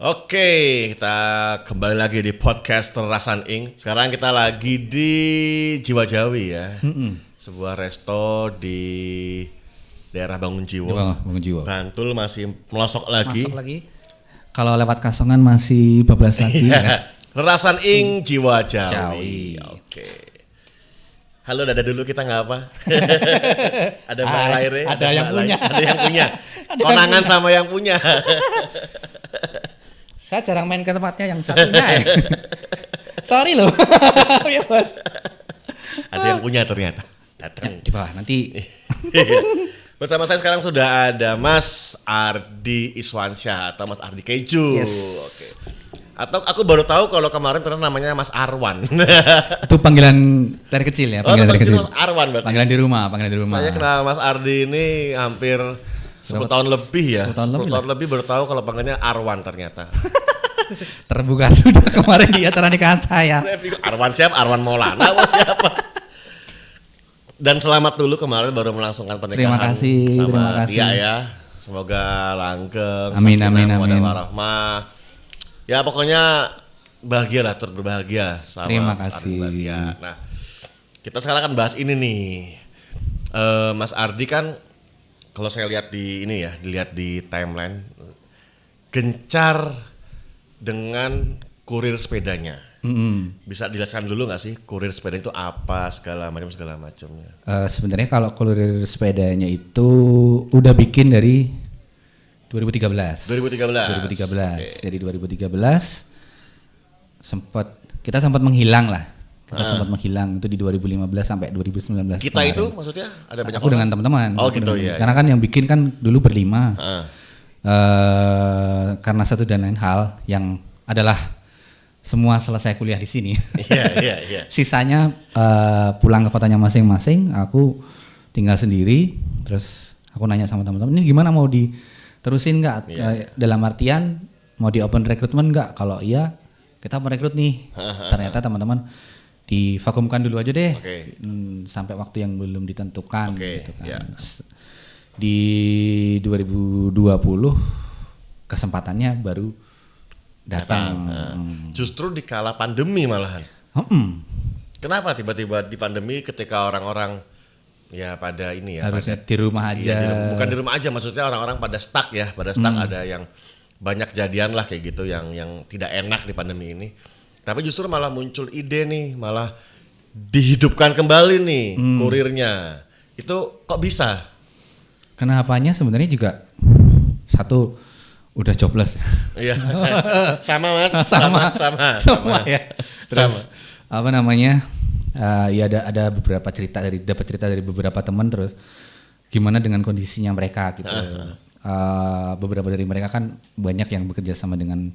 Oke, kita kembali lagi di podcast Terasan Ing. Sekarang kita lagi di Jiwa Jawi ya. Sebuah resto di daerah Bangunjiwo. Bangunjiwo. Bantul masih melosok lagi. Masuk lagi. Kalau lewat Kasongan masih bablas lagi. Ya. Terasan Ing Jiwa Jawi. Jawi. Oke. Halo, dada dulu kita nggak apa? Ada Mbak Laire, ada yang punya. Ada yang punya. Konangan sama yang punya. Saya jarang main ke tempatnya yang satunya. Sorry loh. Ya bos. Ada yang punya ternyata. Datang di bawah nanti. Bersama saya sekarang sudah ada Mas Ardi Iswansyah atau Mas Ardi Keju. Yes. Oke. Atau aku baru tahu kalau kemarin ternyata namanya Mas Arwan. Itu panggilan dari kecil ya, panggilan dari kecil. Mas Arwan berarti. Panggilan di rumah. Saya kenal Mas Ardi ini hampir 10 tahun lebih ya. 10 tahun lebih baru tahu kalau panggilnya Arwan ternyata. Terbuka sudah kemarin di acara nikahan saya. Saya pikir Arwan siapa? Arwan Maulana siapa? Dan selamat dulu kemarin baru melangsungkan pernikahan. Terima kasih. Dia ya. Semoga langgeng. Amin. Warahmah. Ya pokoknya bahagia lah, turut berbahagia sama terima kasih. Ardi. Nah, kita sekarang akan bahas ini nih. Mas Ardi kan kalau saya lihat di ini ya, dilihat di timeline gencar dengan kurir sepedanya. Bisa dijelaskan dulu nggak sih kurir sepeda itu apa segala macamnya? Sebenarnya kalau kurir sepedanya itu udah bikin dari 2013. Okay. Jadi 2013 kita sempat menghilang lah. Sempat menghilang itu di 2015 sampai 2019. Kita kemarin. Itu maksudnya ada banyak aku orang? dengan teman-teman. Oh gitu ya. Karena kan yang bikin kan dulu berlima. Karena satu dan lain hal yang adalah semua selesai kuliah di sini. Iya. Sisanya pulang ke kotanya masing-masing. Aku tinggal sendiri. Terus aku nanya sama teman-teman, ini gimana mau diterusin nggak? Dalam artian mau di open recruitment nggak? Kalau iya kita merekrut nih. Ternyata teman-teman divakumkan dulu aja deh. Sampai waktu yang belum ditentukan. Gitu kan. Yeah. Di 2020 kesempatannya baru datang. Justru di kala pandemi malahan. Kenapa tiba-tiba di pandemi ketika orang-orang ya pada ini ya harusnya di rumah aja. Bukan di rumah aja, maksudnya orang-orang pada stuck ya, ada yang banyak kejadian lah kayak gitu yang tidak enak di pandemi ini. Tapi justru malah muncul ide nih, malah dihidupkan kembali nih kurirnya. Itu kok bisa? Kenapanya sebenarnya juga satu udah jobless. Iya. Sama Mas. Sama ya. Terus apa namanya? Ya ada beberapa dapat cerita dari beberapa teman, terus gimana dengan kondisinya mereka gitu. Beberapa dari mereka kan banyak yang bekerja sama dengan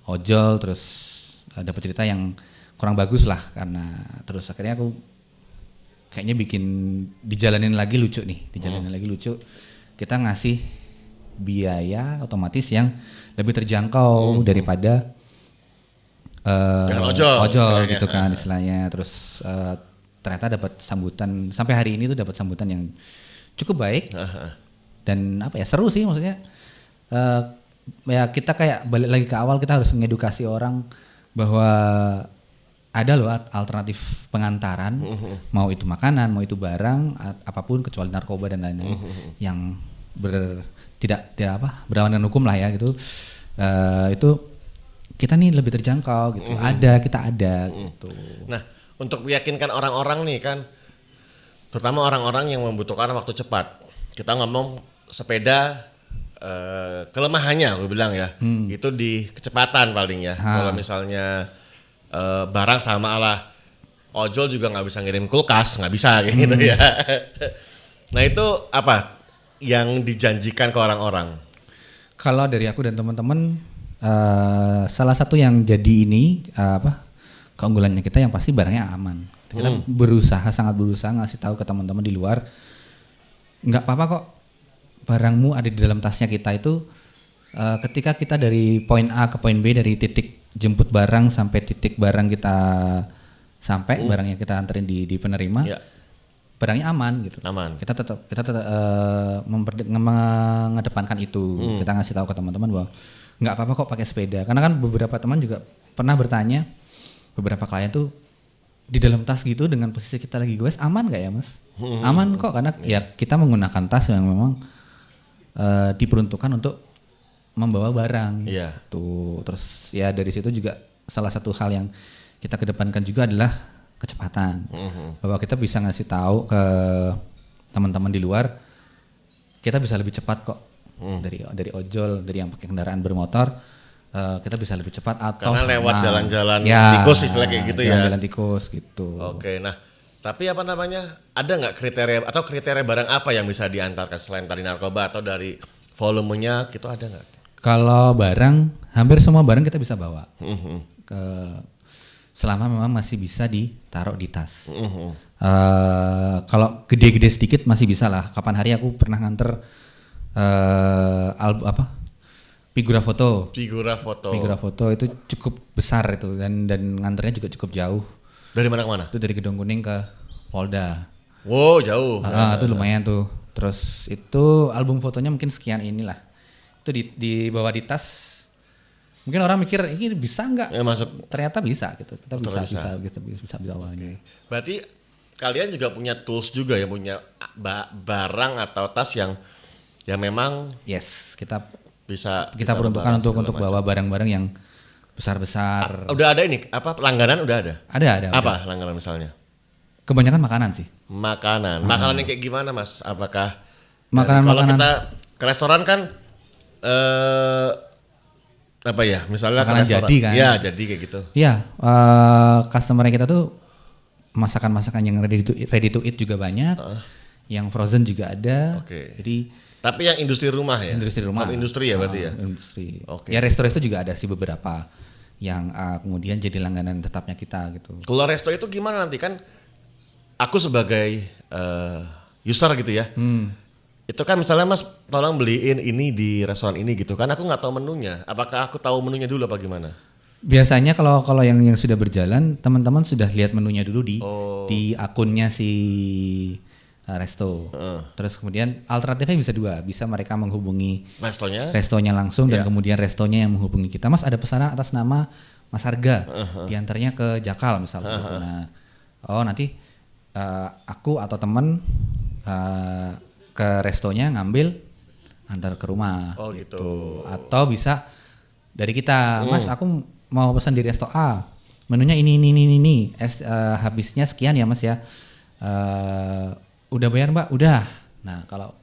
ojol, terus dapat cerita yang kurang bagus lah karena terus akhirnya aku kayaknya dijalanin lagi lucu. Kita ngasih biaya otomatis yang lebih terjangkau daripada ojol gitu kan istilahnya. Terus ternyata dapat sambutan sampai hari ini tuh dapat sambutan yang cukup baik dan apa ya, seru sih maksudnya. Ya kita kayak balik lagi ke awal, kita harus mengedukasi orang bahwa ada loh alternatif pengantaran, mau itu makanan, mau itu barang, apapun kecuali narkoba dan lain-lain yang tidak berlawanan hukum lah ya gitu. Itu kita nih lebih terjangkau gitu. Kita ada gitu. Nah, untuk meyakinkan orang-orang nih kan, terutama orang-orang yang membutuhkan waktu cepat. Kita ngomong sepeda kelemahannya gue bilang ya, itu di kecepatan paling ya. Kalau misalnya barang sama lah, ojol juga nggak bisa ngirim kulkas, nggak bisa kayak gitu ya. Nah itu apa yang dijanjikan ke orang-orang? Kalau dari aku dan teman-teman, salah satu yang jadi ini keunggulannya kita yang pasti barangnya aman. Kita sangat berusaha ngasih tahu ke teman-teman di luar, nggak apa-apa kok barangmu ada di dalam tasnya kita itu. Ketika kita dari poin A ke poin B, dari titik jemput barang sampai titik barang kita sampai, barangnya kita anterin di penerima, barangnya aman gitu. Kita tetap mengedepankan itu. Kita ngasih tahu ke teman-teman bahwa nggak apa-apa kok pakai sepeda. Karena kan beberapa teman juga pernah bertanya, beberapa klien tuh di dalam tas gitu dengan posisi kita lagi goes aman nggak ya mas? Aman kok, karena ya kita menggunakan tas yang memang diperuntukkan untuk membawa barang. Iya. Tuh, terus ya dari situ juga salah satu hal yang kita kedepankan juga adalah kecepatan. Bahwa kita bisa ngasih tahu ke teman-teman di luar, kita bisa lebih cepat kok dari ojol, dari yang pakai kendaraan bermotor, kita bisa lebih cepat atau karena lewat jalan-jalan ya, tikus istilah kayak gitu ya. Jalan tikus gitu. Oke, nah tapi apa namanya, ada nggak kriteria barang apa yang bisa diantarkan selain tadi narkoba atau dari volumenya gitu, ada nggak? Kalau barang, hampir semua barang kita bisa bawa. Selama memang masih bisa ditaruh di tas. Kalau gede-gede sedikit masih bisa lah. Kapan hari aku pernah nganter figura foto. Figura foto itu cukup besar itu dan nganternya juga cukup jauh. Dari mana ke mana? Itu dari Gedung Kuning ke Polda. Wow, jauh. Itu lumayan tuh. Terus itu album fotonya mungkin sekian inilah. Itu dibawa di tas. Mungkin orang mikir ini bisa nggak? Ya, masuk. Ternyata bisa gitu. Kita bisa bawanya. Berarti kalian juga punya tools juga ya, punya barang atau tas yang memang kita bisa kita peruntukkan untuk bawa barang-barang yang besar-besar. Udah ada ini apa, langganan udah ada? Ada. Apa langganan misalnya? Kebanyakan makanan sih. Makanan yang kayak gimana mas? Apakah makanan kalau kita ke restoran kan apa ya, misalnya makanan jadi kan? Ya jadi kayak gitu. Iya, customer kita tuh masakan-masakan yang ready to eat juga banyak, yang frozen juga ada. Oke. Jadi tapi yang industri rumah ya? Industri rumah. Industri ya berarti ya? Industri. Oke. Ya resto juga ada sih beberapa yang kemudian jadi langganan tetapnya kita gitu. Kalau resto itu gimana nanti, kan aku sebagai user gitu ya. Itu kan misalnya mas tolong beliin ini di restoran ini gitu kan, aku nggak tahu menunya. Apakah aku tahu menunya dulu apa gimana? Biasanya kalau yang sudah berjalan, teman-teman sudah lihat menunya dulu di akunnya si resto. Terus kemudian alternatifnya bisa dua, bisa mereka menghubungi restonya langsung dan kemudian restonya yang menghubungi kita. Mas ada pesanan atas nama Mas Harga, diantarnya ke Jakal misalnya. Nah, nanti aku atau teman ke restonya ngambil antar ke rumah. Gitu. Atau bisa dari kita, Mas aku mau pesan di resto A, menunya ini. Habisnya sekian ya Mas ya. Udah bayar Mbak? Udah. Nah kalau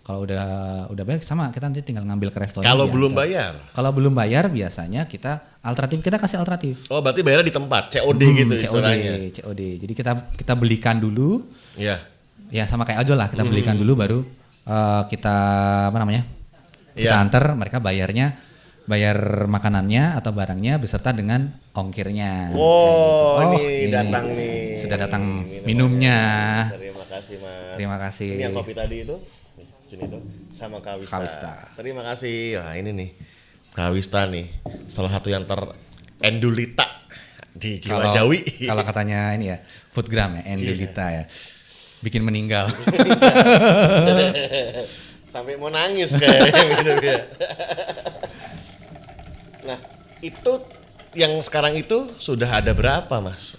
udah bayar sama, kita nanti tinggal ngambil ke restonya. Kalau belum bayar? Kalau belum bayar biasanya kita kasih alternatif. Oh berarti bayarnya di tempat, COD gitu istilahnya. COD. Jadi kita belikan dulu. Iya. Ya sama kayak ojol lah, kita belikan dulu baru kita kita antar, mereka bayar makanannya atau barangnya beserta dengan ongkirnya. Wow, ini datang nih. Sudah datang minumnya. Terima kasih Mas. Terima kasih. Ini yang kopi tadi itu, sini tuh sama Kawista. Terima kasih. Wah ini nih Kawista nih, salah satu yang terendulita di Jiwa Jawi. Kalau katanya ini ya, foodgram ya, endulita ya. Bikin meninggal. Sampai mau nangis kayaknya gitu ya. Nah, itu yang sekarang itu sudah ada berapa, Mas?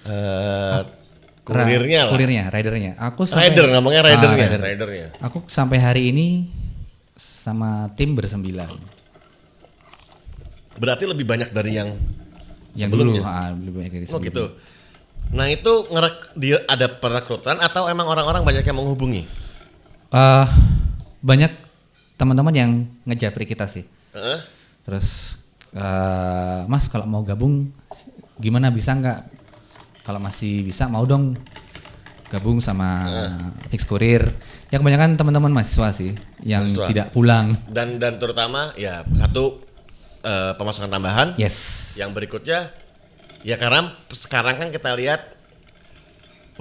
Kurirnya, ridernya. Ridernya. Aku sampai hari ini sama tim bersembilan. Berarti lebih banyak dari yang sebelumnya. Lebih banyak dari sebelumnya. Gitu. Nah itu ada perekrutan atau emang orang-orang banyak yang menghubungi? Banyak teman-teman yang ngejapri kita sih. Terus Mas kalau mau gabung gimana, bisa nggak? Kalau masih bisa mau dong gabung sama Fix Kurir. Ya kebanyakan teman-teman mahasiswa sih yang tidak pulang. Dan terutama ya satu pemasukan tambahan. Yes. Yang berikutnya ya karena sekarang kan kita lihat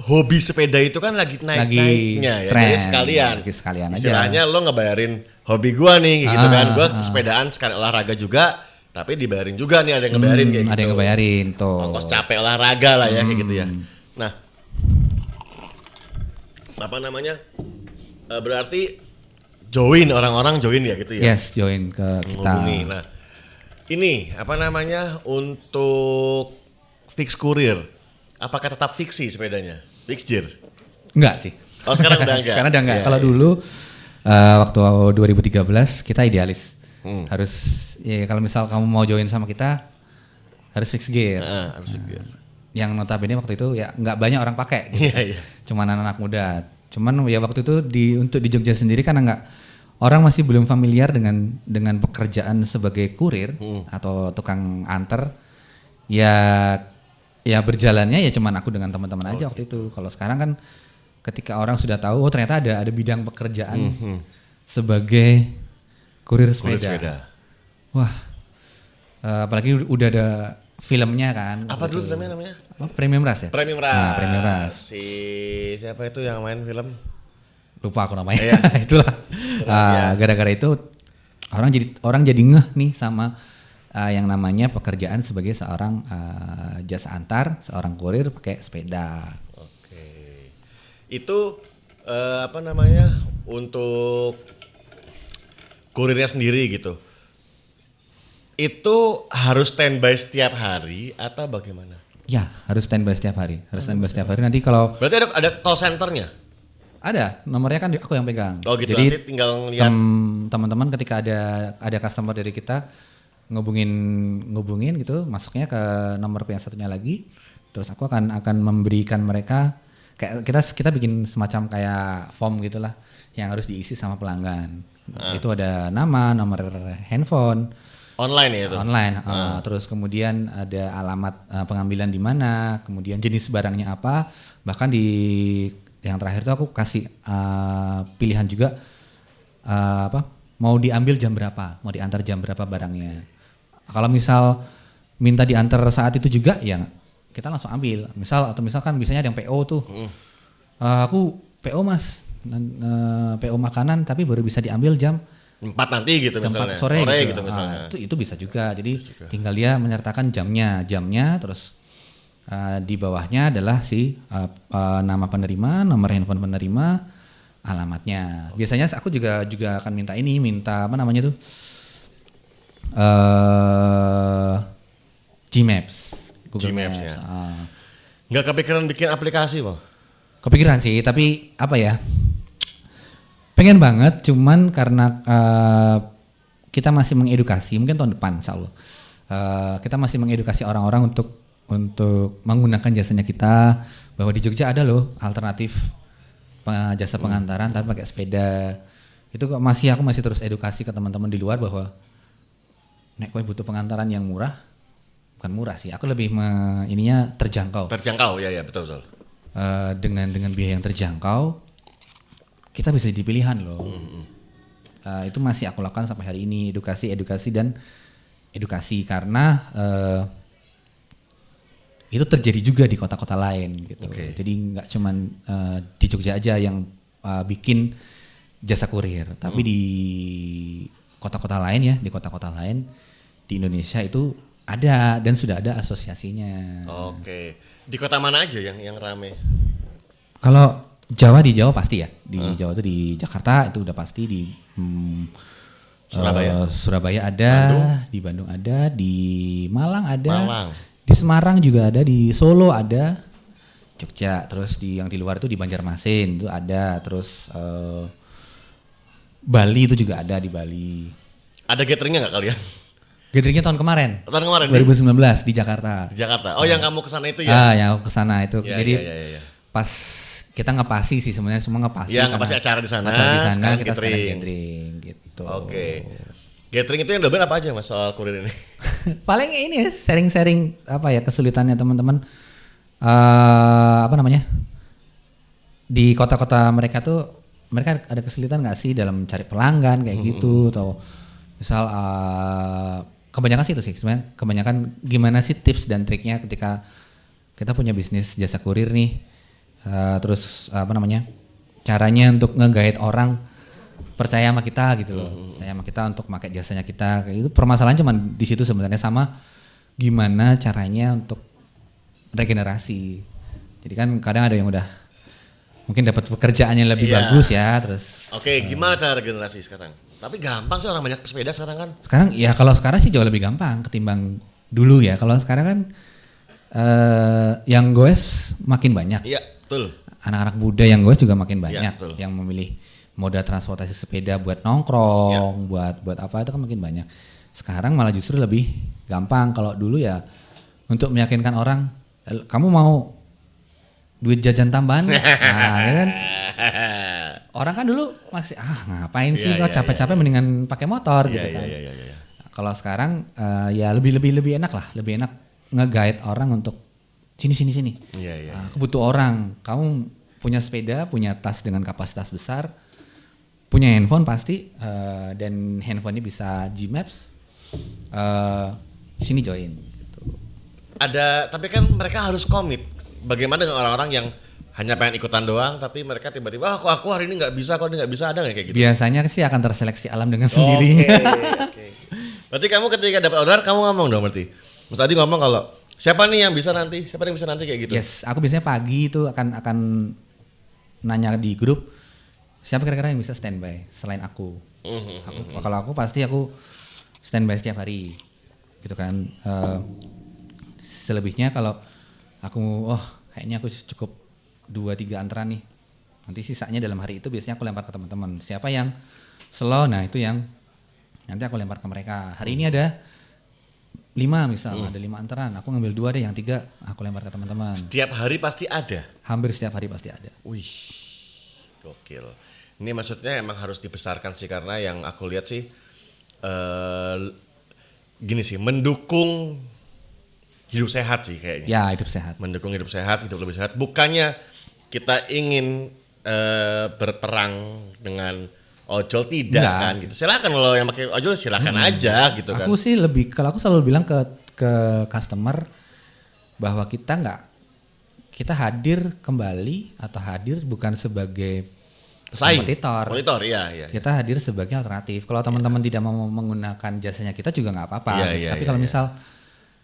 hobi sepeda itu kan lagi naik-naiknya ya. Jadi sekalian istilahnya aja. Lo ngebayarin hobi gua nih gitu kan. Gua sepedaan sekali olahraga juga, tapi dibayarin juga nih, ada yang ngebayarin kayak gitu. Ada yang ngebayarin tuh. Ongkos capek olahraga lah ya kayak gitu ya. Nah, apa namanya? Berarti orang-orang join ya gitu ya. Yes, join ke kita. Menghubungi. Nah, Ini apa namanya untuk fix kurir? Apakah tetap fiksi sepedanya? Fixture? Enggak sih. Oh sekarang udah enggak? Karena udah enggak. Iya, Kalau iya. dulu waktu 2013 kita idealis. Harus ya kalau misal kamu mau join sama kita harus fix gear. Harus fixture. Yang notabene waktu itu ya nggak banyak orang pakai. Gitu. Iya, iya. Cuman anak-anak muda. Cuman ya waktu itu untuk di Jogja sendiri kan nggak orang masih belum familiar dengan pekerjaan sebagai kurir atau tukang anter. Ya berjalannya ya cuman aku dengan teman-teman aja waktu itu. Kalau sekarang kan ketika orang sudah tahu oh ternyata ada bidang pekerjaan sebagai kurir sepeda. Wah, apalagi udah ada filmnya kan. Apa dulu filmnya namanya? Apa? Premium Rush ya? Premium Rush. Nah, Premium Rush. Si siapa itu yang main film? Lupa aku namanya. Iya. Itulah. Iya. Gara-gara itu orang jadi ngeh nih sama yang namanya pekerjaan sebagai seorang jasa antar, seorang kurir pakai sepeda. Oke. Itu apa namanya untuk kurirnya sendiri gitu. Itu harus standby setiap hari atau bagaimana? Ya, harus standby setiap hari. Nanti kalau Berarti ada call centernya? ada nomornya kan aku yang pegang. Oh gitu, Jadi nanti tinggal lihat. teman-teman ketika ada customer dari kita ngubungin gitu, masuknya ke nomor yang satunya lagi. Terus aku akan memberikan mereka kayak kita bikin semacam kayak form gitulah yang harus diisi sama pelanggan. Itu ada nama, nomor handphone. Online ya itu? Online. Terus kemudian ada alamat pengambilan di mana, kemudian jenis barangnya apa. Bahkan di yang terakhir tuh aku kasih pilihan juga mau diambil jam berapa, mau diantar jam berapa barangnya. Kalau misal minta diantar saat itu juga ya kita langsung ambil. Misalkan biasanya ada yang PO tuh. Aku PO Mas, PO makanan tapi baru bisa diambil jam 4 nanti gitu jam misalnya. 4 sore gitu. misalnya. Itu bisa juga. Jadi tinggal dia menyertakan jamnya terus di bawahnya adalah nama penerima, nomor handphone penerima, alamatnya. Biasanya aku juga akan minta apa namanya tuh? Gmaps. Google Gmaps, Maps. ya. Nggak kepikiran bikin aplikasi Bang? Kepikiran sih, tapi apa ya? Pengen banget, cuman karena kita masih mengedukasi, mungkin tahun depan insya Allah. Kita masih mengedukasi orang-orang untuk menggunakan jasanya kita, bahwa di Jogja ada loh alternatif jasa pengantaran tapi pakai sepeda. Itu kok aku masih terus edukasi ke teman-teman di luar bahwa nek kowe butuh pengantaran yang murah, bukan murah sih, aku lebih ininya terjangkau. Terjangkau, ya betul. Dengan biaya yang terjangkau, kita bisa jadi pilihan loh. Itu masih aku lakukan sampai hari ini, edukasi karena itu terjadi juga di kota-kota lain gitu. Okay. Jadi nggak cuman di Jogja aja yang bikin jasa kurir, tapi di kota-kota lain di Indonesia itu ada dan sudah ada asosiasinya. Oke. Di kota mana aja yang rame? Kalau di Jawa pasti ya. Di Jawa itu di Jakarta itu udah pasti, di Surabaya ada, di Bandung ada, di Malang ada. Di Semarang juga ada, di Solo ada, Jogja, terus yang di luar itu di Banjarmasin itu ada, terus Bali itu juga ada, di Bali. Ada gatheringnya nggak kalian? Gatheringnya tahun kemarin. Tahun kemarin 2019 di Jakarta. Di Jakarta. Oh, yang kamu kesana itu ya? Yang aku kesana itu. Ya, jadi ya. pas kita ngepasi sih sebenarnya, semua ngepasi. Ya, ngepasi acara di sana. Kita sekarang gathering gitu. Oke. Gathering itu yang double apa aja Mas soal kurir ini? Paling ini sharing-sharing apa ya kesulitannya teman-teman. Apa namanya? Di kota-kota mereka ada kesulitan nggak sih dalam cari pelanggan kayak gitu, atau misal kebanyakan sih itu sih sebenarnya, kebanyakan gimana sih tips dan triknya ketika kita punya bisnis jasa kurir nih, terus apa namanya, caranya untuk nge-guide orang percaya sama kita gitu loh, percaya sama kita untuk pakai jasanya kita, kayak itu permasalahan cuman di situ sebenarnya, sama gimana caranya untuk regenerasi. Jadi kan kadang ada yang udah mungkin dapat pekerjaannya lebih Iya. bagus ya, terus Oke, gimana cara regenerasi sekarang? Tapi gampang sih, orang banyak pesepeda sekarang kan. sekarang ya kalau sekarang sih jauh lebih gampang ketimbang dulu ya. Kalau sekarang kan yang goes makin banyak. Iya, betul. Anak-anak muda yang goes juga makin Iya, banyak betul. yang memilih moda transportasi sepeda buat nongkrong, buat apa itu kan makin banyak. Sekarang malah justru lebih gampang. Kalau dulu ya untuk meyakinkan orang, kamu mau duit jajan tambahan nggak? Nah, ya kan? Orang kan dulu masih ngapain sih Iya, kok iya, capek-capap mendingan pakai motor Iya, gitu iya, kan. iya, iya, iya. Kalau sekarang ya lebih enak lah, lebih enak nge-guide orang untuk sini. Iya, iya. Aku butuh orang. Kamu punya sepeda, punya tas dengan kapasitas besar, punya handphone pasti dan handphonenya bisa Gmaps. Sini join. Gitu. Ada, tapi kan mereka harus komit. Bagaimana dengan orang-orang yang hanya pengen ikutan doang, tapi mereka tiba-tiba, aku hari ini nggak bisa, ada nggak kayak gitu? Biasanya sih akan terseleksi alam dengan sendirinya. Oke. Berarti kamu ketika dapat order, kamu ngomong dong berarti. Mas tadi ngomong kalau siapa nih yang bisa nanti, kayak gitu. Yes, aku biasanya pagi itu akan nanya di grup siapa kira-kira yang bisa standby selain aku. Kalau aku pasti aku standby setiap hari, gitu kan. Selebihnya kalau aku, kayaknya aku cukup 2-3 antrean nih. Nanti sisanya dalam hari itu biasanya aku lempar ke teman-teman. Siapa yang slow, nah itu yang nanti aku lempar ke mereka. Hari ini ada 5 misal, ada 5 antrean. Aku ngambil 2 deh, yang 3 aku lempar ke teman-teman. Setiap hari pasti ada. Hampir setiap hari pasti ada. Wih, gokil. Ini maksudnya emang harus dibesarkan sih, karena yang aku lihat sih gini sih, mendukung hidup sehat sih kayaknya. Ya, hidup sehat. Mendukung hidup sehat, hidup lebih sehat. Bukannya kita ingin berperang dengan ojol, tidak Enggak. kan gitu. Silakan kalau yang pakai ojol silakan aja gitu kan. Aku sih kalau aku selalu bilang ke customer bahwa kita hadir kembali atau hadir bukan sebagai Pesaing. kompetitor. Iya. Kita hadir sebagai alternatif. Kalau teman-teman tidak mau menggunakan jasanya kita juga nggak apa-apa. Iya, Tapi iya, kalau iya. misal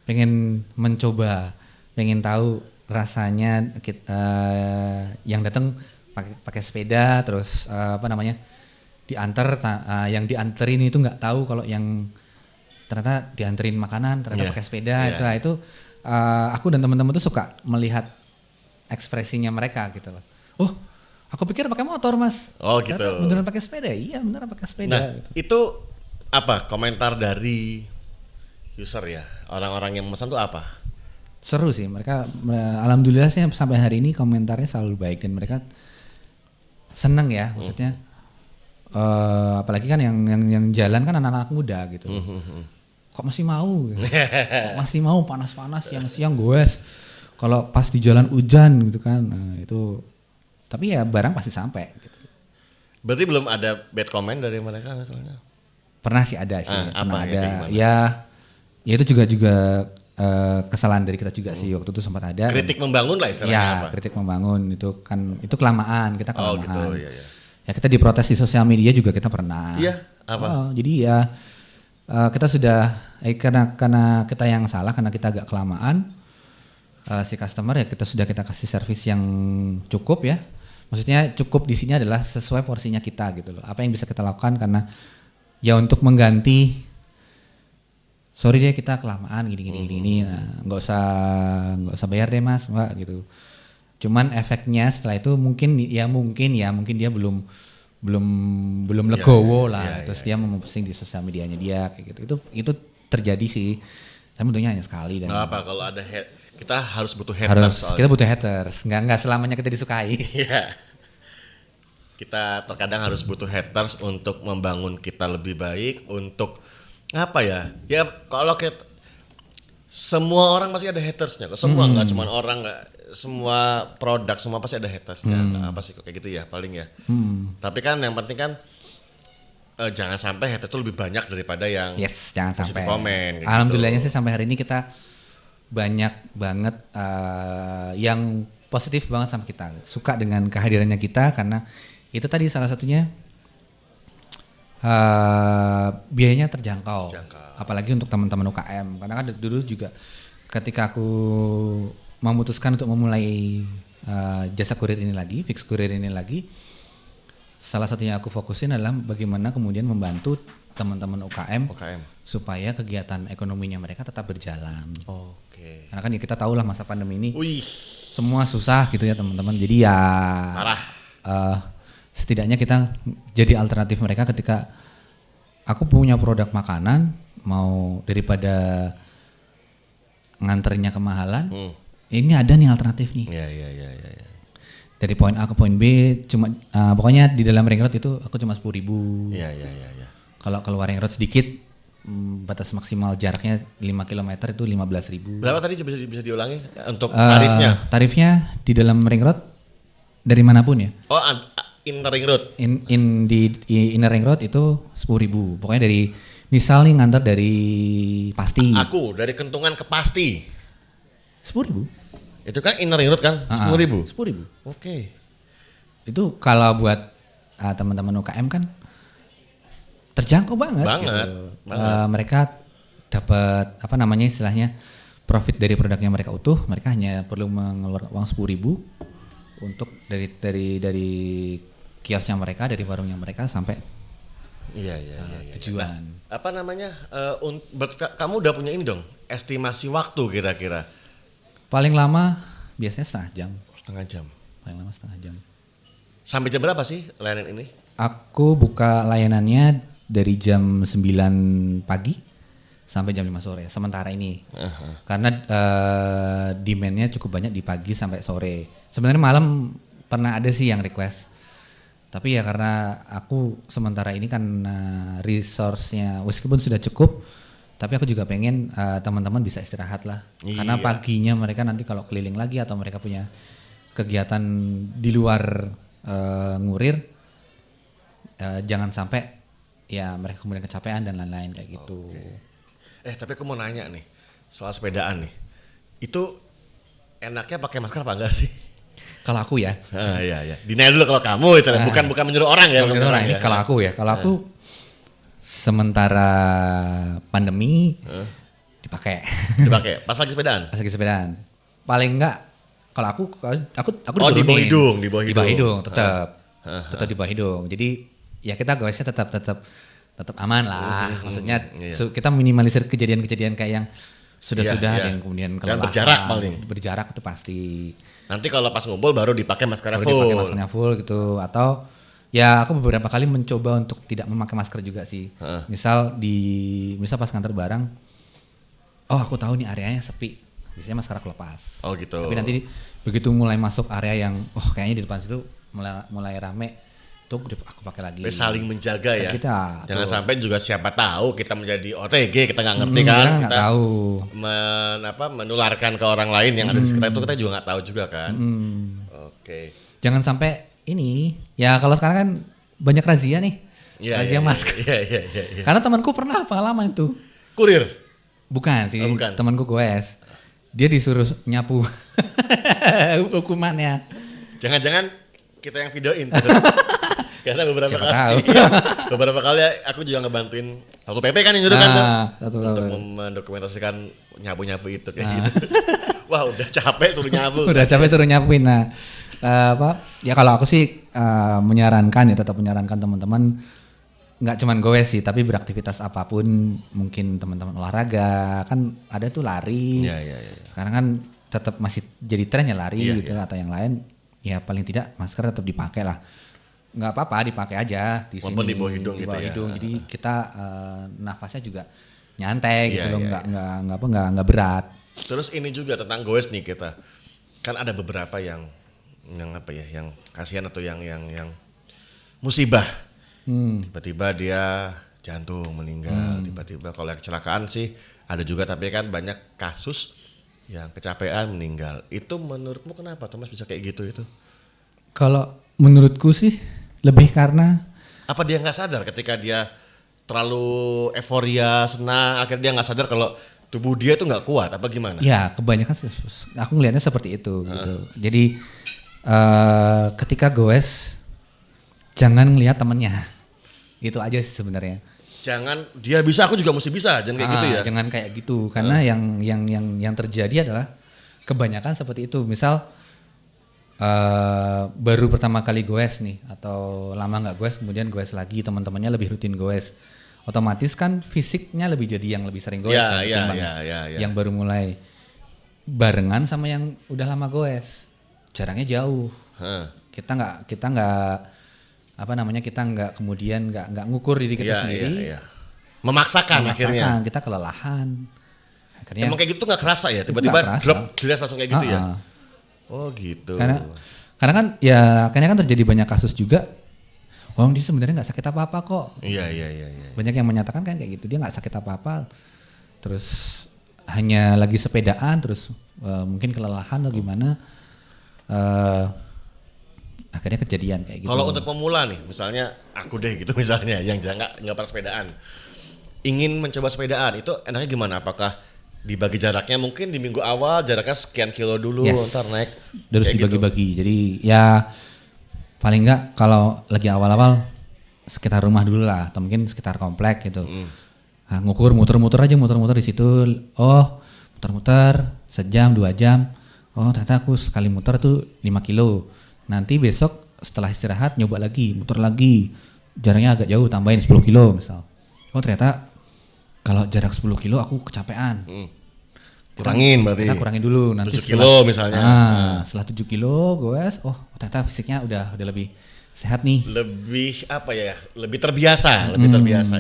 pengen mencoba, pengen tahu rasanya yang datang pakai sepeda, terus diantar, yang dianterin itu nggak tahu kalau yang ternyata dianterin makanan, ternyata Iya, pakai sepeda, iya. itu aku dan teman-teman tuh suka melihat ekspresinya mereka gitu loh. Oh, aku pikir pakai motor mas. Oh, gitu. Ternyata beneran pakai sepeda? Iya beneran pakai sepeda. Nah, Gitu. itu apa komentar dari user ya? Orang-orang yang pesan tuh apa? Seru sih mereka. Alhamdulillah sih sampai hari ini komentarnya selalu baik dan mereka seneng ya, maksudnya. Apalagi kan yang jalan kan anak-anak muda gitu. Kok masih mau? Gitu. Kok masih mau panas-panas siang-siang goes. Kalau pas di jalan hujan gitu kan. Nah, itu tapi ya barang pasti sampai gitu. Berarti belum ada bad comment dari mereka misalnya? Pernah sih ada sih, apa pernah ya, ada. kayak gimana? Ya itu juga kesalahan dari kita juga sih, waktu itu sempat ada. Kritik membangun lah istilahnya Ya, apa? kritik membangun itu kan itu kelamaan, kita Oh kelamaan. gitu, iya. Ya kita diprotes di sosial media juga kita pernah. Iya, apa? Jadi ya kita sudah karena kita yang salah, karena kita agak kelamaan si customer ya kita kasih servis yang cukup ya. Maksudnya cukup di sini adalah sesuai porsinya kita gitu loh. Apa yang bisa kita lakukan karena ya untuk mengganti, sorry deh kita kelamaan gini. Nah, nggak usah bayar deh mas, mbak gitu. Cuman efeknya setelah itu mungkin dia belum legowo lah. Terus dia mau memposting di sosial medianya dia kayak gitu. Itu terjadi sih. Tapi tentunya hanya sekali dan Nggak apa kalau ada kita harus butuh haters. kita butuh haters. Nggak selamanya kita disukai. Iya. Kita terkadang harus butuh haters untuk membangun kita lebih baik, untuk apa ya? Ya kalau kita semua orang pasti ada hatersnya. Semua nggak cuma orang, nggak semua produk semua pasti ada hatersnya. Nah, apa sih kayak gitu ya paling ya. Tapi kan yang penting kan jangan sampai haters itu lebih banyak daripada yang Yes, jangan positif sampai. komen. Kayak Alhamdulillahnya gitu. sih sampai hari ini kita banyak banget yang positif banget sama kita, suka dengan kehadirannya kita karena itu tadi salah satunya biayanya terjangkau. Apalagi untuk teman-teman UKM karena kan dulu juga ketika aku memutuskan untuk memulai jasa kurir ini lagi, fix kurir ini lagi. Salah satunya aku fokusin adalah bagaimana kemudian membantu teman-teman UKM supaya kegiatan ekonominya mereka tetap berjalan. Oke. Karena kan ya kita tahu lah masa pandemi ini Wih, semua susah gitu ya teman-teman. Jadi ya parah. setidaknya kita jadi alternatif mereka ketika aku punya produk makanan, mau daripada nganterinnya kemahalan, ini ada nih alternatif nih. Iya. Dari poin A ke poin B cuma pokoknya di dalam ring road itu aku cuma 10.000. Iya. Kalau keluar ring road sedikit batas maksimal jaraknya 5 km itu 15.000. Berapa tadi bisa diulangi untuk tarifnya? Tarifnya di dalam ring road dari manapun ya. Oh, inner ring road. Di inner ring road itu 10.000. Pokoknya dari misal nih ngantar dari Pasti. Aku dari Kentungan ke Pasti. 10.000. Itu kan inner ring road kan? 10.000. 10.000. Oke. Itu kalau buat teman-teman UKM kan terjangkau banget. Banget. Mereka dapat apa namanya istilahnya profit dari produknya mereka utuh. Mereka hanya perlu mengeluarkan uang 10.000 untuk dari kiosnya mereka, dari warungnya mereka sampai Iya. tujuan. Apa namanya? Kamu udah punya ini dong? Estimasi waktu kira-kira? Paling lama biasanya setengah jam. Setengah jam. Paling lama setengah jam. Sampai jam berapa sih layanan ini? Aku buka layanannya dari jam 9 pagi sampai jam 5 sore sementara ini. Karena demand-nya cukup banyak di pagi sampai sore. Sebenarnya malam pernah ada sih yang request. Tapi ya karena aku sementara ini kan resource-nya meskipun sudah cukup, tapi aku juga pengen teman-teman bisa istirahat lah. Iya. Karena paginya mereka nanti kalau keliling lagi atau mereka punya kegiatan di luar ngurir, jangan sampai ya mereka kemudian kecapean dan lain-lain kayak gitu. Tapi aku mau nanya nih soal sepedaan nih. Itu enaknya pakai masker apa enggak sih? Kalau aku ya. Iya. Dinaik dulu kalau kamu itu bukan menyuruh orang ya. Kalau orang ini kalau aku ya, kalau aku sementara pandemi dipakai. Pas lagi sepedaan. Pas lagi sepedaan. Paling enggak kalau aku di bawah hidung, di bawah hidung tetap di bawah hidung. Jadi ya kita goesnya tetap aman lah. Maksudnya kita minimalisir kejadian-kejadian kayak yang sudah yang kemudian kelelahan. Dan berjarak paling. Berjarak itu pasti. Nanti kalau pas ngumpul baru dipakai maskernya full. Dipakai maskernya full gitu atau ya aku beberapa kali mencoba untuk tidak memakai masker juga sih. Misal pas nganter barang, oh aku tahu nih areanya sepi, biasanya masker aku lepas. Oh gitu. Tapi nanti begitu mulai masuk area yang kayaknya di depan situ mulai rame, tuh aku pakai lagi. Saling menjaga ya. Jangan tuh. sampai juga siapa tahu kita menjadi OTG, kita nggak ngerti kan. Kita nggak tahu. Menularkan ke orang lain yang ada di sekitar itu kita juga nggak tahu juga kan. Oke. Jangan sampai ini, ya kalau sekarang kan banyak razia nih, razia masker. Iya. Karena temanku pernah pengalaman itu. Kurir? Bukan sih, bukan. Temanku goes, dia disuruh nyapu hukumannya. Jangan-jangan kita yang videoin. Karena beberapa kali aku juga ngebantuin Satpol PP kan yang nyuruh kan tuh, untuk mendokumentasikan nyapu-nyapu itu kayak gitu. Wah udah capek suruh nyapu. nyapuin. Nah, ya kalau aku sih tetap menyarankan teman-teman nggak cuman goes sih, tapi beraktivitas apapun, mungkin teman-teman olahraga kan ada tuh lari. Iya. Karena kan tetap masih jadi tren ya lari atau yang lain, ya paling tidak masker tetap dipakai lah. Nggak apa-apa dipakai aja di sini. Di bawah hidung gitu ya. Jadi kita nafasnya juga nyantai gitu loh, nggak berat. Terus ini juga tentang goes nih kita. Kan ada beberapa yang kasihan atau yang musibah. Tiba-tiba dia jantung meninggal, tiba-tiba kalau yang kecelakaan sih ada juga, tapi kan banyak kasus yang kecapean meninggal. Itu menurutmu kenapa Thomas bisa kayak gitu itu? Kalau menurutku sih lebih karena apa dia nggak sadar ketika dia terlalu euforia, senang, akhirnya dia nggak sadar kalau tubuh dia tuh nggak kuat, apa gimana? Ya kebanyakan aku ngelihatnya seperti itu. Gitu. Jadi ketika goes jangan ngelihat temennya, itu aja sih sebenarnya. Jangan dia bisa, aku juga mesti bisa, jangan kayak gitu ya. Jangan kayak gitu, karena yang terjadi adalah kebanyakan seperti itu. Misal baru pertama kali goes nih atau lama nggak goes kemudian goes lagi teman-temannya lebih rutin goes, otomatis kan fisiknya lebih jadi yang lebih sering goes kan ketimbang yang baru mulai barengan sama yang udah lama goes, jaraknya jauh. Kita nggak apa namanya, kita nggak kemudian nggak ngukur diri kita sendiri. Memaksakan akhirnya kita kelelahan akhirnya. Emang kayak gitu nggak kerasa ya, tiba-tiba drop jelas langsung kayak gitu ya. Oh gitu. Karena kan ya akhirnya kan terjadi banyak kasus juga. Wong dia sebenarnya nggak sakit apa-apa kok. Iya. Banyak yang menyatakan kan kayak gitu, dia nggak sakit apa-apa. Terus hanya lagi sepedaan, terus mungkin kelelahan atau gimana. Akhirnya kejadian kayak gitu. Kalau untuk pemula nih, misalnya aku deh gitu misalnya, yang nggak pernah sepedaan, ingin mencoba sepedaan, itu enaknya gimana? Apakah dibagi jaraknya, mungkin di minggu awal jaraknya sekian kilo dulu, ntar naik. Harus dibagi-bagi. Gitu. Jadi ya paling enggak kalau lagi awal-awal sekitar rumah dulu lah, atau mungkin sekitar komplek gitu. Nah, ngukur muter-muter di situ. Oh, muter-muter sejam 2 jam. Oh, ternyata aku sekali muter tuh 5 kilo. Nanti besok setelah istirahat nyoba lagi, muter lagi. Jaraknya agak jauh, tambahin 10 kilo misal. Oh, ternyata kalau jarak 10 kilo aku kecapean. Kurangin berarti. Kita kurangin dulu nanti 7 kilo misalnya. Setelah 7 kilo goes, oh ternyata fisiknya udah lebih sehat nih. Lebih apa ya? Lebih terbiasa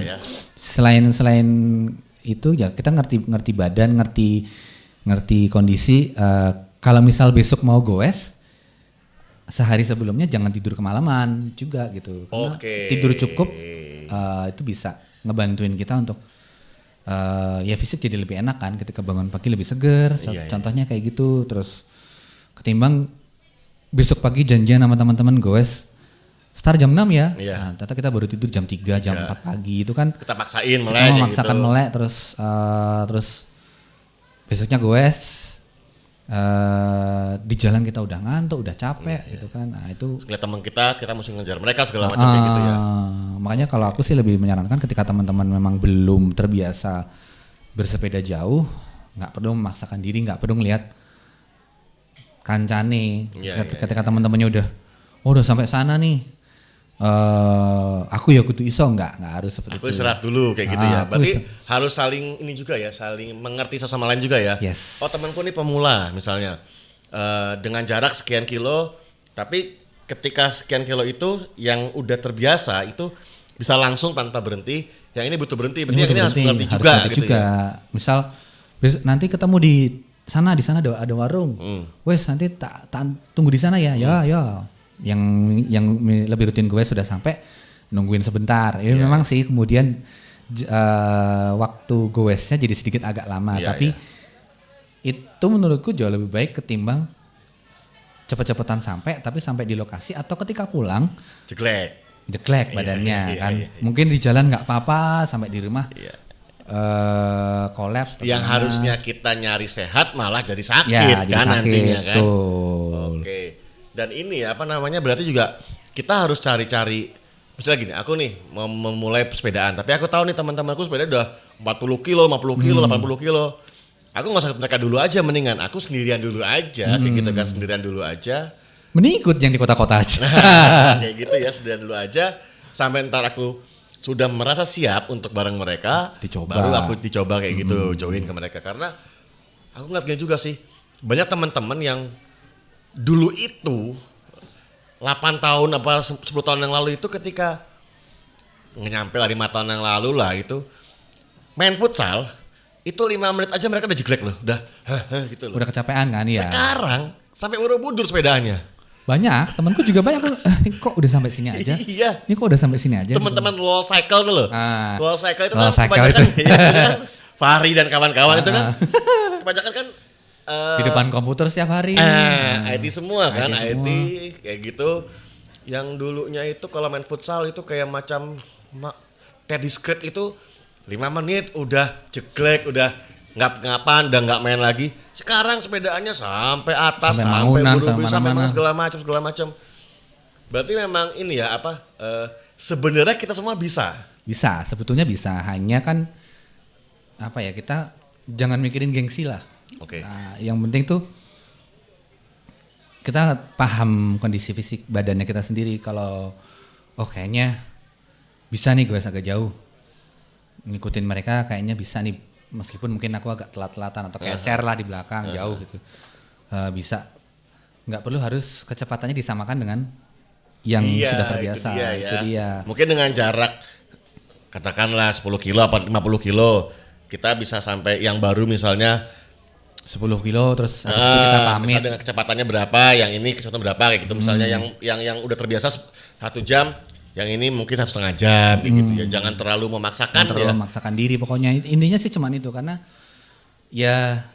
ya. Selain itu ya kita ngerti badan, ngerti kondisi. Kalau misal besok mau goes, sehari sebelumnya jangan tidur kemalaman juga gitu. Karena tidur cukup itu bisa ngebantuin kita untuk ya fisik jadi lebih enak kan, ketika bangun pagi lebih seger. Contohnya kayak gitu. Terus ketimbang besok pagi janjian sama teman-teman goes start jam 6 ya. Nah, ternyata kita baru tidur jam 3, jam 4 pagi itu kan. Kita paksain melek. Memaksakan gitu. Melek terus besoknya goes. Di jalan kita udah ngantuk, udah capek gitu kan. Nah, itu lihat teman kita mesti ngejar mereka segala macam kayak gitu ya. Makanya kalau aku sih lebih menyarankan ketika teman-teman memang belum terbiasa bersepeda jauh, nggak perlu memaksakan diri, nggak perlu ngelihat kancane. Ketika teman-temannya udah sampai sana nih. Aku ya kudu iso nggak harus seperti aku itu. Aku istirahat dulu kayak gitu ya. Berarti harus saling ini juga ya, saling mengerti satu sama lain juga ya. Yes. Oh, temanku nih pemula misalnya, dengan jarak sekian kilo, tapi ketika sekian kilo itu yang udah terbiasa itu bisa langsung tanpa berhenti. Yang ini butuh berhenti, berarti yang ini harus mengerti juga gitu ya. Misal nanti ketemu di sana ada warung. Wes nanti tak tunggu di sana ya. Ya. Yang lebih rutin gue sudah sampai nungguin sebentar. Ini memang sih kemudian waktu goesnya jadi sedikit agak lama, tapi itu menurutku jauh lebih baik ketimbang cepet-cepetan tapi sampai di lokasi atau ketika pulang jeglek badannya kan. Mungkin di jalan nggak apa-apa, sampai di rumah kolaps. Yang harusnya kita nyari sehat malah jadi sakit kan nantinya kan. Oke. Dan ini apa namanya, berarti juga kita harus cari-cari, misalnya gini, aku nih mau memulai sepedaan, tapi aku tahu nih teman-temanku sepeda udah 40 kilo, 50 kilo, 80 kilo. Aku gak usah mereka dulu aja, mendingan aku sendirian dulu aja, kayak gitu kan, sendirian dulu aja. Mending ikut yang di kota-kota aja. Kayak gitu ya, sendirian dulu aja, sampai ntar aku sudah merasa siap untuk bareng mereka, baru aku dicoba kayak gitu, join ke mereka. Karena aku ngeliat gini juga sih, banyak teman-teman yang dulu itu 8 tahun apa 10 tahun yang lalu itu ketika nyampe lah 5 tahun yang lalu lah itu main futsal itu 5 menit aja mereka udah jeglek loh, udah gitu loh. Udah kecapean kan ya. Sekarang sampai Borobudur sepedaannya. Banyak, temanku juga banyak kok udah sampai sini aja. Iya. Ini kok udah sampai sini aja. Teman-teman wall cycle tuh loh. Wall cycle itu kan kebanyakan kan Fahri dan kawan-kawan itu kan kebanyakan kan di depan komputer setiap hari. IT semua kan, IT kayak gitu. Yang dulunya itu kalau main futsal itu kayak macam Teddy Script itu 5 menit udah jeglek, udah ngap-ngapan, udah nggak main lagi. Sekarang sepedaannya sampai atas, sampai buru-buru, sampai segala macam. Berarti memang ini ya apa? Sebenarnya kita semua bisa. Bisa, sebetulnya bisa. Hanya kan apa ya, kita jangan mikirin gengsi lah. Oke. Nah, yang penting tuh kita paham kondisi fisik badannya kita sendiri. Kalau kayaknya bisa nih gue agak jauh ngikutin mereka, kayaknya bisa nih meskipun mungkin aku agak telat-telatan atau kecer lah di belakang jauh gitu. Bisa, nggak perlu harus kecepatannya disamakan dengan yang sudah terbiasa. Itu dia. Mungkin dengan jarak katakanlah 10 kilo apa 50 kilo kita bisa sampai yang baru misalnya 10 kilo terus habis itu kita pamit. Dengan kecepatannya berapa, yang ini kecepatan berapa kayak gitu. Misalnya yang udah terbiasa 1 jam, yang ini mungkin 1,5 jam gitu ya. Jangan terlalu memaksakan. Memaksakan diri pokoknya. Intinya sih cuman itu, karena ya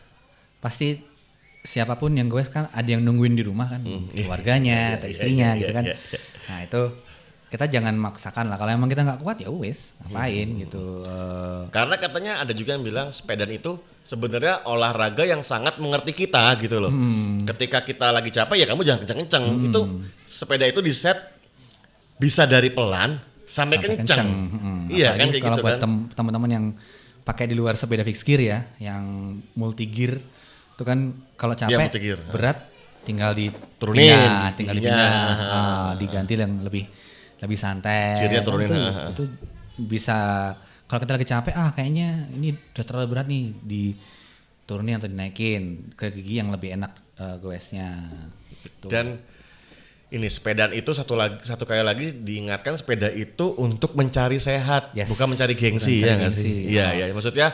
pasti siapapun yang goes kan ada yang nungguin di rumah kan, keluarganya atau istrinya gitu kan. Nah itu kita jangan maksakan lah. Kalau emang kita nggak kuat ya wes ngapain gitu. Karena katanya ada juga yang bilang sepedaan itu sebenarnya olahraga yang sangat mengerti kita gitu loh. Ketika kita lagi capek ya kamu jangan kencang-kencang. Itu sepeda itu diset bisa dari pelan sampai kencang. Iya kan kayak kalau gitu buat kan. teman-teman yang pakai di luar sepeda fixed gear ya, yang multi gear itu kan kalau capek berat tinggal diturunin, tinggal dipindah, diganti yang lebih santai. Gearnya turunin. Itu bisa, kalau kita lagi capek kayaknya ini udah terlalu berat nih, diturunin atau dinaikin ke gigi yang lebih enak goesnya gitu. Dan ini sepedaan itu satu kali lagi diingatkan, sepeda itu untuk mencari sehat, bukan mencari gengsi ya nggak sih? Iya, maksudnya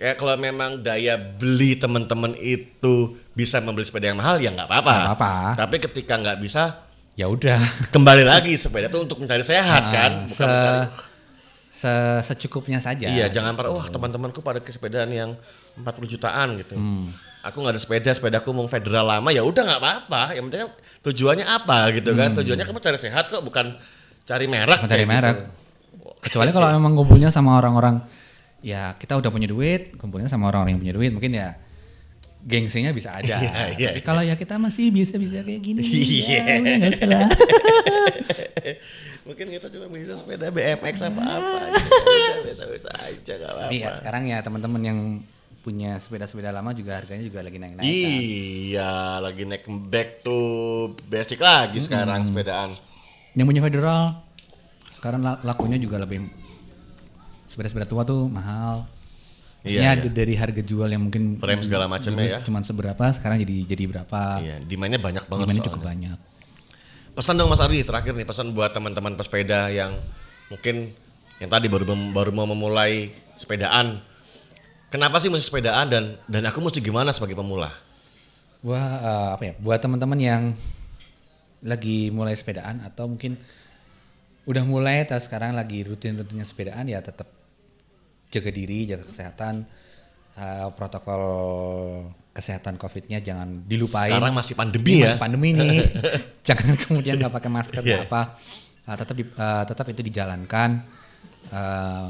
kayak kalau memang daya beli teman-teman itu bisa membeli sepeda yang mahal ya nggak apa-apa. Tapi ketika nggak bisa, ya udah. Kembali lagi sepeda itu untuk mencari sehat kan, bukan mencari secukupnya saja. Iya, jangan teman-temanku pada sepedaan yang 40 jutaan gitu. Aku nggak ada sepedaku mau federal lama, ya udah nggak apa-apa. Yang penting kan tujuannya apa gitu kan? Tujuannya kamu cari sehat kok, bukan cari merek. Cari merek. Gitu. Kecuali kalau memang kumpulnya sama orang-orang, ya kita udah punya duit, kumpulnya sama orang-orang yang punya duit, mungkin ya gengsinya bisa aja. Tapi kalau ya kita masih bisa kayak gini, ya udah nggak usah lah. Mungkin kita cuma bisa sepeda BMX apa-apa. Bisa aja nggak apa-apa. Iya, sekarang ya teman-teman yang punya sepeda-sepeda lama juga harganya juga lagi naik-naik. Iya, lagi naik back to basic lagi sekarang sepedaan. Yang punya federal sekarang lakunya juga lebih, sepeda-sepeda tua tuh mahal. Maksudnya dari harga jual yang mungkin frame segala macamnya ya. Cuman seberapa, sekarang jadi berapa. Iya, demandnya banyak banget. Demandnya cukup banyak. Pesan dong Mas Ardi, terakhir nih, pesan buat teman-teman pesepeda yang mungkin yang tadi baru mau memulai sepedaan. Kenapa sih mesti sepedaan dan aku mesti gimana sebagai pemula? Wah, buat teman-teman yang lagi mulai sepedaan atau mungkin udah mulai atau sekarang lagi rutin-rutinnya sepedaan, ya tetap jaga diri, jaga kesehatan, protokol kesehatan COVID-nya jangan dilupain. Sekarang masih pandemi ya. Masih pandemi nih. Jangan kemudian nggak pakai masker apa. Tetap itu dijalankan.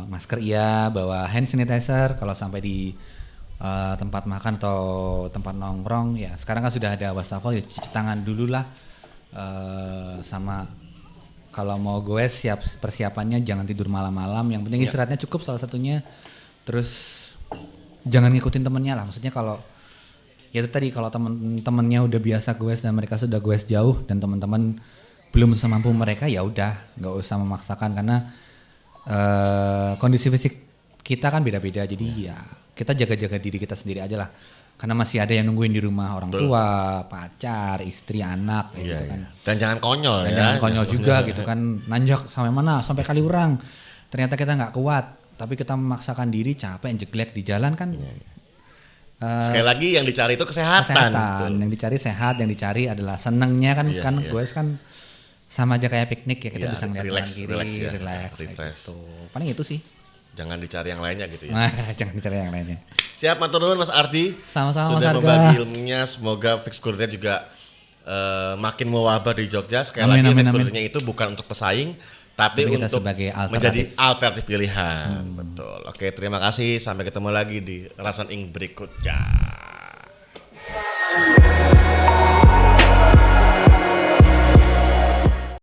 Masker iya, bawa hand sanitizer kalau sampai di tempat makan atau tempat nongkrong ya. Sekarang kan sudah ada wastafel, ya cuci tangan dulu lah. Sama kalau mau goes siap persiapannya, jangan tidur malam-malam. Yang penting istirahatnya cukup salah satunya. Terus jangan ngikutin temennya lah. Maksudnya kalau ya itu tadi, kalau temen-temennya udah biasa goes dan mereka sudah goes jauh dan teman-teman belum semampu mereka, ya udah nggak usah memaksakan, karena kondisi fisik kita kan beda-beda. Jadi ya kita jaga-jaga diri kita sendiri aja lah, karena masih ada yang nungguin di rumah, orang tua, pacar, istri, anak gitu kan. Dan jangan konyol ya. Jangan konyol juga gitu kan, nanjak sampai mana, sampai Kaliurang. Ternyata kita nggak kuat, tapi kita memaksakan diri, capek, jeglek di jalan kan. Sekali lagi yang dicari itu kesehatan. Yang dicari sehat, yang dicari adalah senengnya kan. Gue kan sama aja kayak piknik ya, kita bisa ngeliat kanan kiri, relax gitu. Paling itu sih. Jangan dicari yang lainnya gitu ya. Jangan dicari yang lainnya. Siap, matur nuwun Mas Ardi. Sama-sama Mas Arga. Sudah Arga. membagi ilmunya, semoga Fixed Coordinate juga makin mewabah di Jogja. Sekali lagi Fixed Coordinate itu bukan untuk pesaing, tapi untuk menjadi alternatif pilihan. Betul. Oke, terima kasih. Sampai ketemu lagi di Rasan Ing berikutnya.